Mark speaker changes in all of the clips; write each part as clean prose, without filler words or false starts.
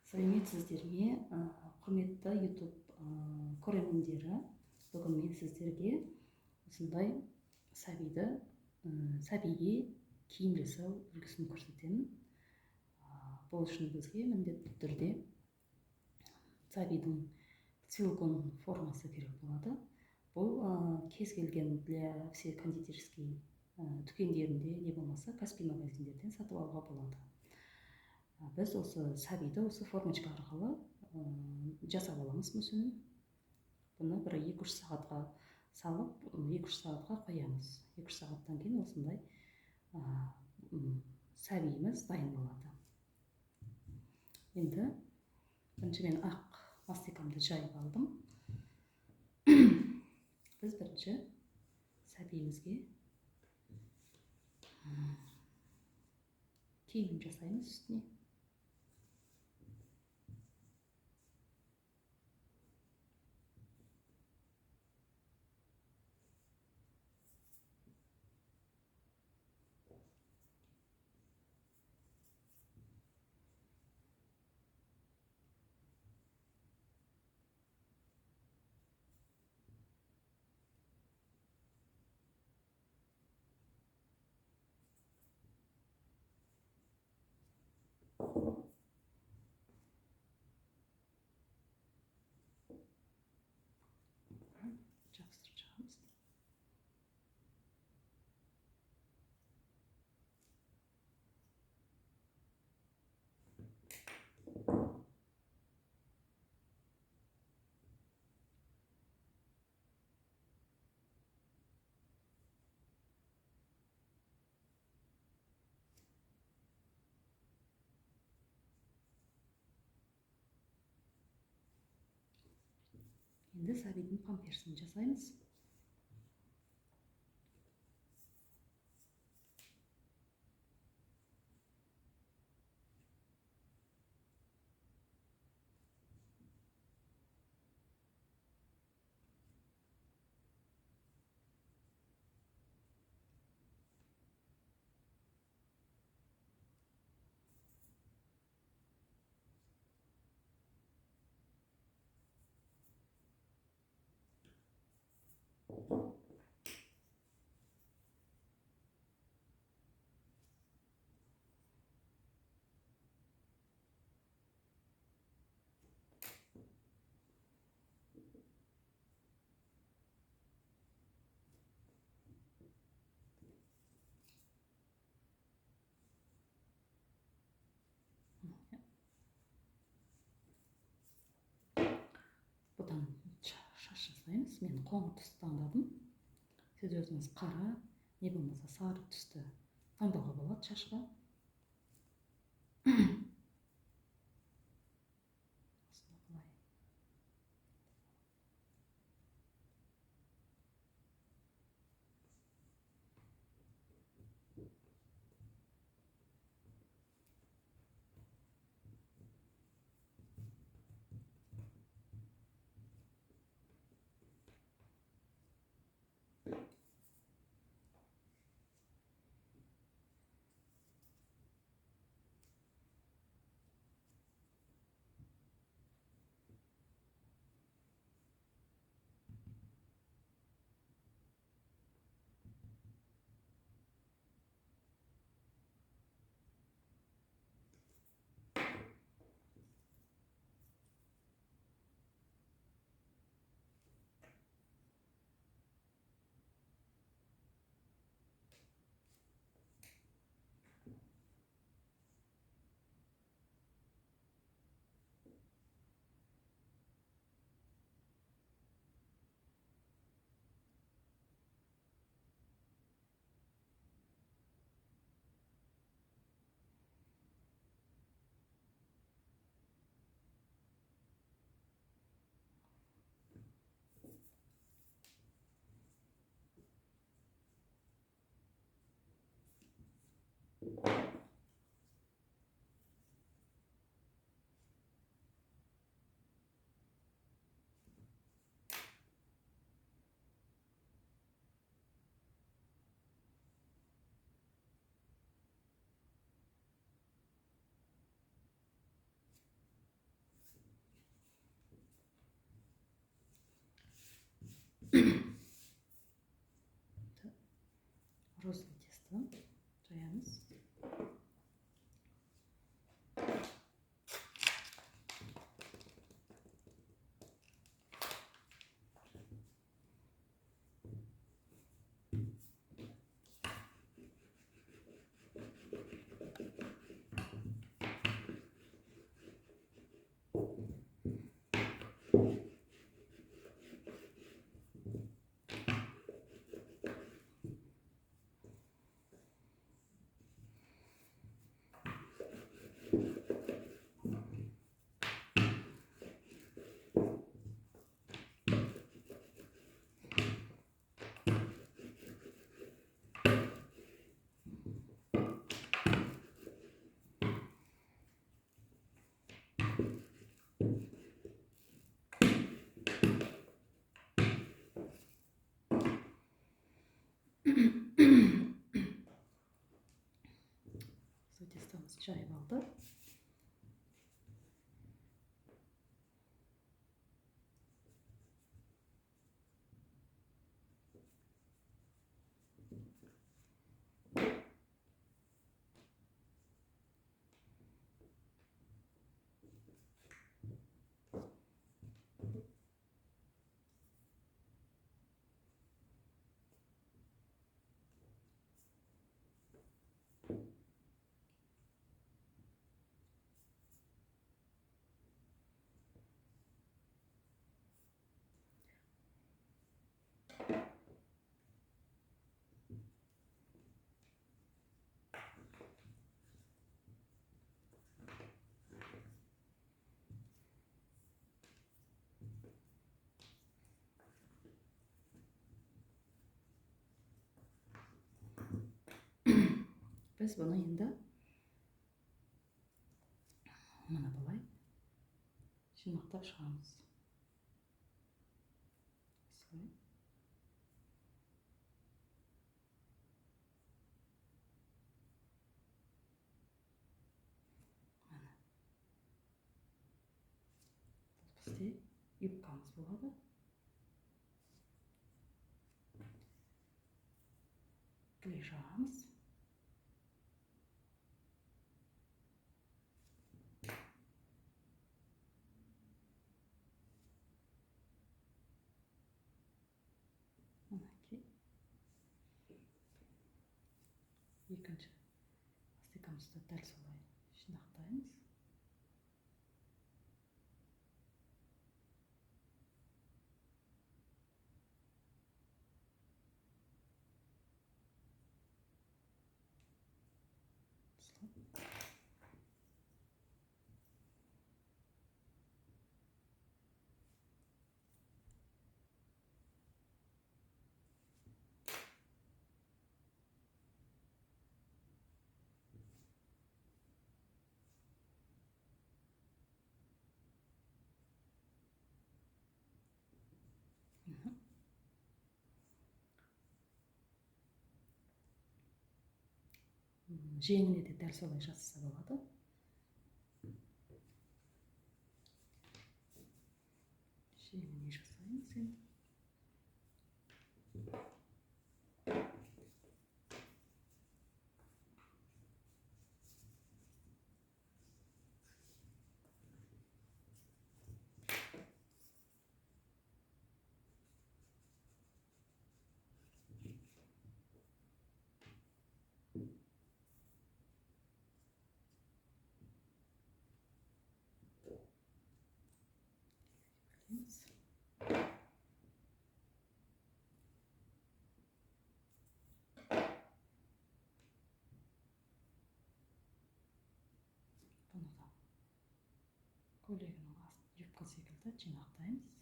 Speaker 1: сәлеметсіздерме, құрметті YouTube көрермендері. Бүгін мен сіздерге осындай сәбиге киім жасау үлгісін көрсетемін. Бұл үшін бізге міндетті түрде сәбидің силикон формасы керек болады. Бұл кез келген для все кондитерский дүкендерінде не болмаса Каспий магазиндерден сатып алуға болады. Біз осы сәбиді осы формочка арқылы жасап аламыз мүсінін. Бұны бір 2-3 сағатқа салып, 2-3 сағатқа қоямыз. 2-3 сағаттан кейін осындай сәбиіміз дайын болады. Енді бірінші мен ақ мастикамды жайып алдым. Біз бірінші сәбиімізге киім жасаймыз үстіне. Жабыстырып шығамыз. Енді сәбидің памперсін жасаймыз. Бұдан шаш жасаймыз. Мен қоңыр түсті таңдадым. Сіз өзіңіз қара, не болмаса сары түсті таңдауға болады шашқа. розовый тесто жаямыз. Тестамыз жайып алды. Біз бұны енді мына былай жинақтап шығамыз. Осылай. Mana. Бізде юбкамыз болады. Клей жағамыз. Екінші пластикамызды дәл солай жинақтаймыз. Жеңіне де дәл солай жасаса болады. Жеңіне жасаймыз енді. Бұны да көйлегінің юбка секілді жинақтаймыз.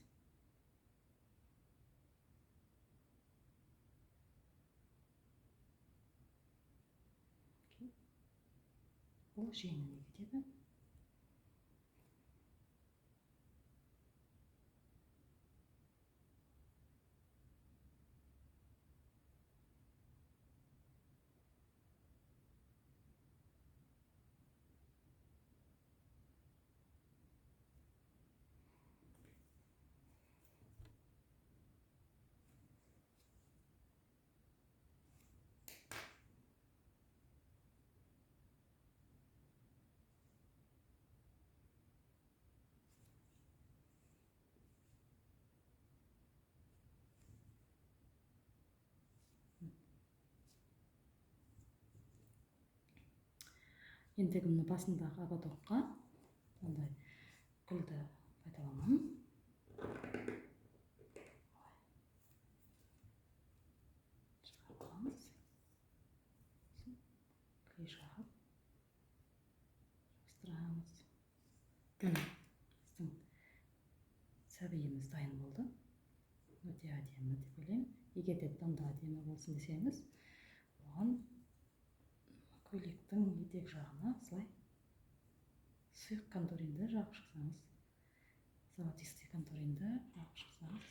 Speaker 1: Бұл жеңіне кетеді. ендігі мына басындағы ободокқа мындай гүлді пайдаланамын. Шығарып аламыз. Клей жағып жабыстырамыз. Біздің сәбиіміз дайын болды. Өте әдемі деп ойлаймын. Егер де бұдан да әдемі болсын десеңіз, оған көйлектің етек жағына осылай сұйық контуринді жағып шықсаңыз, золотистый контуринді жағып шықсаңыз,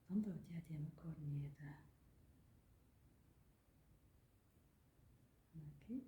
Speaker 1: одан да өте әдемі көрінеді. Мінекей.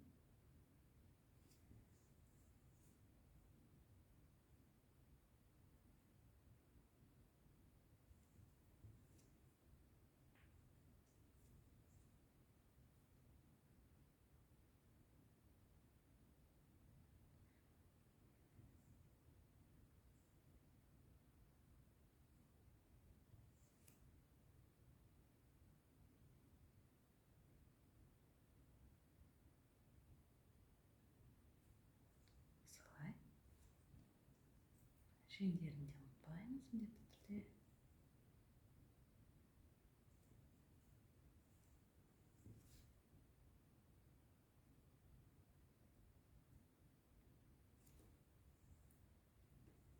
Speaker 1: Осылай. Жеңдерін де ұмытпаймыз міндетті түрде.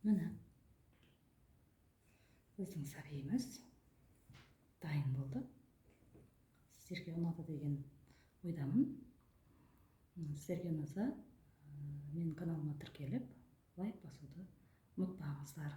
Speaker 1: Міне, біздің сәбиіміз дайын болды. Сіздерге ұнады деген ойдамын. Сіздерге ұнаса, менің каналыма тіркеліп, лайк басуды ұмытпаңыздар.